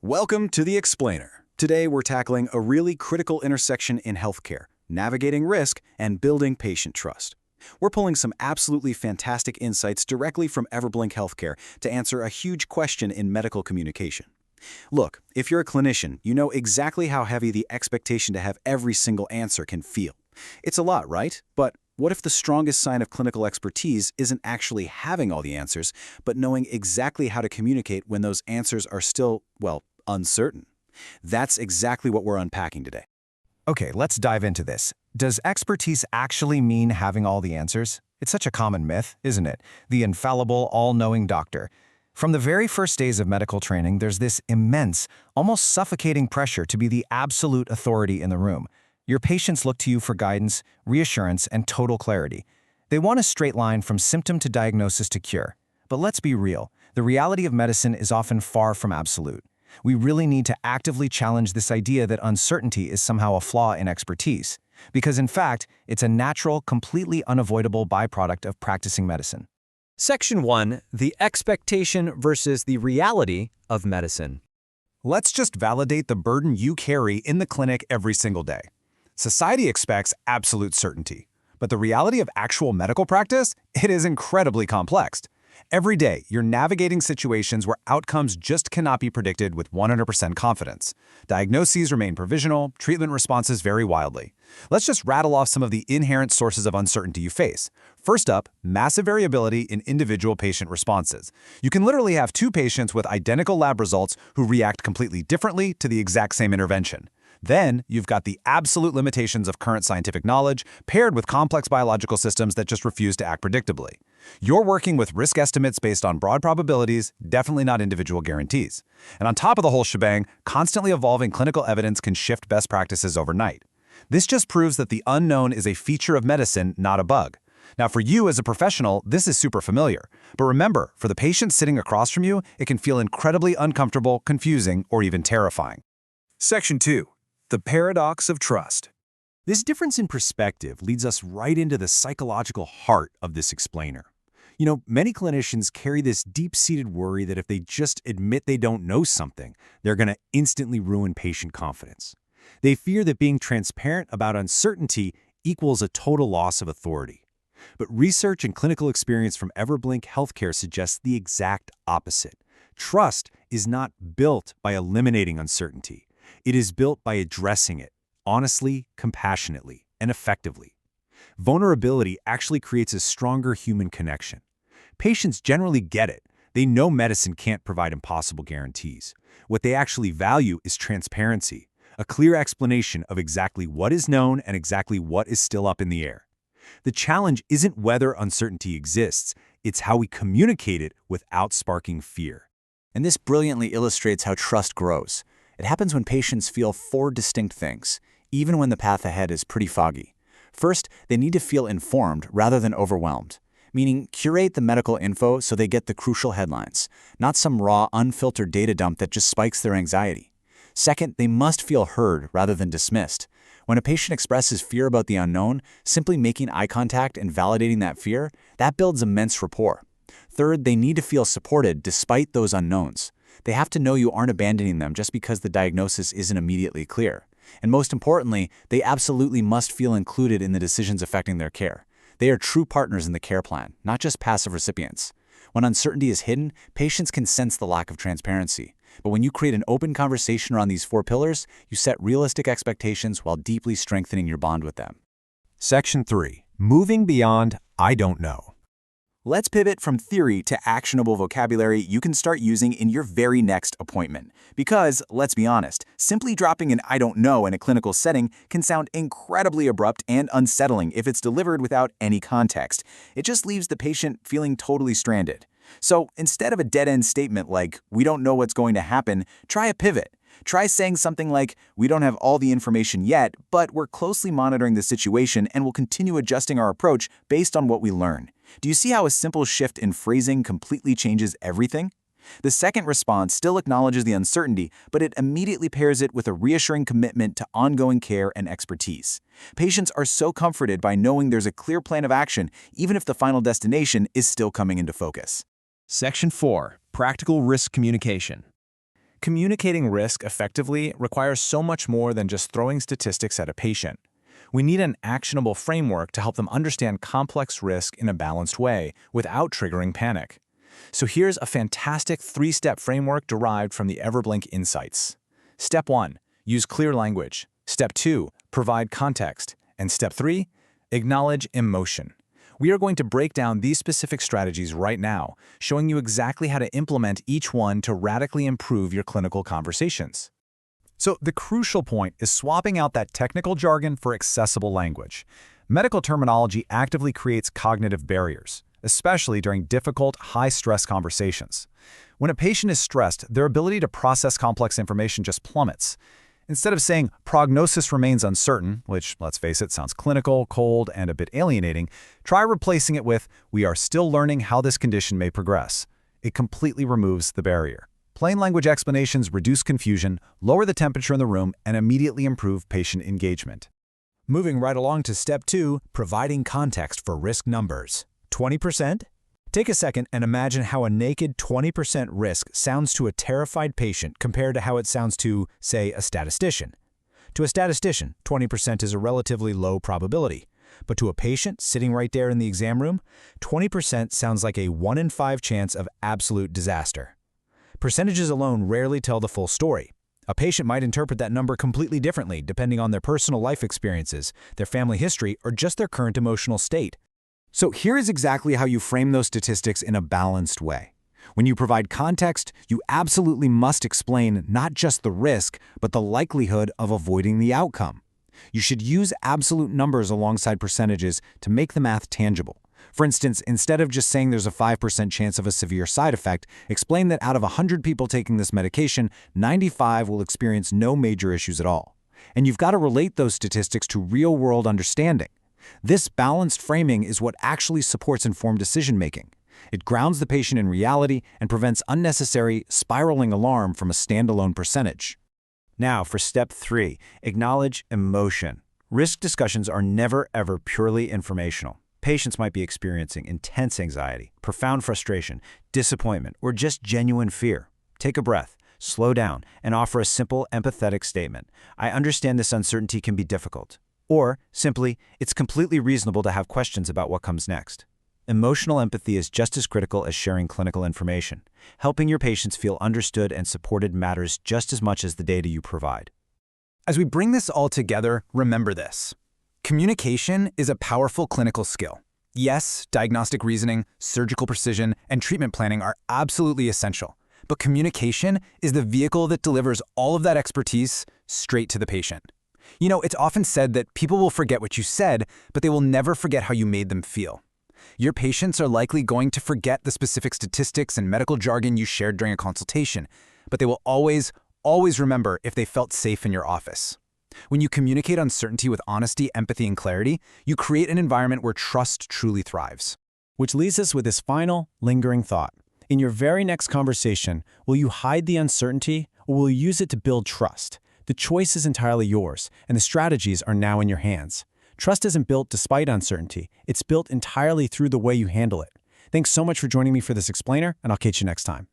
Welcome to The Explainer. Today we're tackling a really critical intersection in healthcare, navigating risk and building patient trust. We're pulling some absolutely fantastic insights directly from Everblink Health Care to answer a huge question in medical communication. Look, if you're a clinician, you know exactly how heavy the expectation to have every single answer can feel. It's a lot, right? But what if the strongest sign of clinical expertise isn't actually having all the answers, but knowing exactly how to communicate when those answers are still, well, uncertain? That's exactly what we're unpacking today. Okay, let's dive into this. Does expertise actually mean having all the answers? It's such a common myth, isn't it? The infallible, all-knowing doctor. From the very first days of medical training, there's this immense, almost suffocating pressure to be the absolute authority in the room. Your patients look to you for guidance, reassurance, and total clarity. They want a straight line from symptom to diagnosis to cure. But let's be real, the reality of medicine is often far from absolute. We really need to actively challenge this idea that uncertainty is somehow a flaw in expertise, because in fact, it's a natural, completely unavoidable byproduct of practicing medicine. Section 1. The expectation versus the reality of medicine. Let's just validate the burden you carry in the clinic every single day. Society expects absolute certainty, but the reality of actual medical practice, it is incredibly complex. Every day, you're navigating situations where outcomes just cannot be predicted with 100% confidence. Diagnoses remain provisional, treatment responses vary wildly. Let's just rattle off some of the inherent sources of uncertainty you face. First up, massive variability in individual patient responses. You can literally have two patients with identical lab results who react completely differently to the exact same intervention. Then, you've got the absolute limitations of current scientific knowledge paired with complex biological systems that just refuse to act predictably. You're working with risk estimates based on broad probabilities, definitely not individual guarantees. And on top of the whole shebang, constantly evolving clinical evidence can shift best practices overnight. This just proves that the unknown is a feature of medicine, not a bug. Now, for you as a professional, this is super familiar. But remember, for the patient sitting across from you, it can feel incredibly uncomfortable, confusing, or even terrifying. Section 2. The paradox of trust. This difference in perspective leads us right into the psychological heart of this explainer. You know, many clinicians carry this deep-seated worry that if they just admit they don't know something, they're going to instantly ruin patient confidence. They fear that being transparent about uncertainty equals a total loss of authority. But research and clinical experience from Everblink Health Care suggests the exact opposite. Trust is not built by eliminating uncertainty. It is built by addressing it, honestly, compassionately, and effectively. Vulnerability actually creates a stronger human connection. Patients generally get it. They know medicine can't provide impossible guarantees. What they actually value is transparency, a clear explanation of exactly what is known and exactly what is still up in the air. The challenge isn't whether uncertainty exists, it's how we communicate it without sparking fear. And this brilliantly illustrates how trust grows. It happens when patients feel four distinct things, even when the path ahead is pretty foggy. First, they need to feel informed rather than overwhelmed, meaning curate the medical info so they get the crucial headlines, not some raw, unfiltered data dump that just spikes their anxiety. Second, they must feel heard rather than dismissed. When a patient expresses fear about the unknown, simply making eye contact and validating that fear, that builds immense rapport. Third, they need to feel supported despite those unknowns. They have to know you aren't abandoning them just because the diagnosis isn't immediately clear. And most importantly, they absolutely must feel included in the decisions affecting their care. They are true partners in the care plan, not just passive recipients. When uncertainty is hidden, patients can sense the lack of transparency. But when you create an open conversation around these four pillars, you set realistic expectations while deeply strengthening your bond with them. Section 3. Moving beyond I don't know. Let's pivot from theory to actionable vocabulary you can start using in your very next appointment. Because, let's be honest, simply dropping an I don't know in a clinical setting can sound incredibly abrupt and unsettling if it's delivered without any context. It just leaves the patient feeling totally stranded. So instead of a dead-end statement like, we don't know what's going to happen, try a pivot. Try saying something like, we don't have all the information yet, but we're closely monitoring the situation and will continue adjusting our approach based on what we learn. Do you see how a simple shift in phrasing completely changes everything? The second response still acknowledges the uncertainty, but it immediately pairs it with a reassuring commitment to ongoing care and expertise. Patients are so comforted by knowing there's a clear plan of action, even if the final destination is still coming into focus. Section 4. Practical risk communication. communicating risk effectively requires so much more than just throwing statistics at a patient. We need an actionable framework to help them understand complex risk in a balanced way without triggering panic. So here's a fantastic 3-step framework derived from the Everblink Insights. Step 1, use clear language. Step 2, provide context. And Step 3, acknowledge emotion. We are going to break down these specific strategies right now, showing you exactly how to implement each one to radically improve your clinical conversations. So the crucial point is swapping out that technical jargon for accessible language. Medical terminology actively creates cognitive barriers, especially during difficult, high-stress conversations. When a patient is stressed, their ability to process complex information just plummets. Instead of saying, prognosis remains uncertain, which, let's face it, sounds clinical, cold, and a bit alienating, try replacing it with, we are still learning how this condition may progress. It completely removes the barrier. Plain language explanations reduce confusion, lower the temperature in the room, and immediately improve patient engagement. Moving right along to Step 2, providing context for risk numbers. 20%? Take a second and imagine how a naked 20% risk sounds to a terrified patient compared to how it sounds to, say, a statistician. To a statistician, 20% is a relatively low probability. But to a patient sitting right there in the exam room, 20% sounds like a 1 in 5 chance of absolute disaster. Percentages alone rarely tell the full story. A patient might interpret that number completely differently depending on their personal life experiences, their family history, or just their current emotional state. So here is exactly how you frame those statistics in a balanced way. When you provide context, you absolutely must explain not just the risk, but the likelihood of avoiding the outcome. You should use absolute numbers alongside percentages to make the math tangible. For instance, instead of just saying there's a 5% chance of a severe side effect, explain that out of 100 people taking this medication, 95 will experience no major issues at all. And you've got to relate those statistics to real-world understanding. This balanced framing is what actually supports informed decision-making. It grounds the patient in reality and prevents unnecessary, spiraling alarm from a standalone percentage. Now for Step 3, acknowledge emotion. Risk discussions are never ever purely informational. Patients might be experiencing intense anxiety, profound frustration, disappointment, or just genuine fear. Take a breath, slow down, and offer a simple, empathetic statement. I understand this uncertainty can be difficult. Or, simply, it's completely reasonable to have questions about what comes next. Emotional empathy is just as critical as sharing clinical information. Helping your patients feel understood and supported matters just as much as the data you provide. As we bring this all together, remember this. Communication is a powerful clinical skill. Yes, diagnostic reasoning, surgical precision, and treatment planning are absolutely essential. But communication is the vehicle that delivers all of that expertise straight to the patient. You know, it's often said that people will forget what you said, but they will never forget how you made them feel. Your patients are likely going to forget the specific statistics and medical jargon you shared during a consultation, but they will always remember if they felt safe in your office. When you communicate uncertainty with honesty, empathy, and clarity, you create an environment where trust truly thrives. Which leaves us with this final, lingering thought. In your very next conversation, will you hide the uncertainty or will you use it to build trust? The choice is entirely yours, and the strategies are now in your hands. Trust isn't built despite uncertainty. It's built entirely through the way you handle it. Thanks so much for joining me for this explainer, and I'll catch you next time.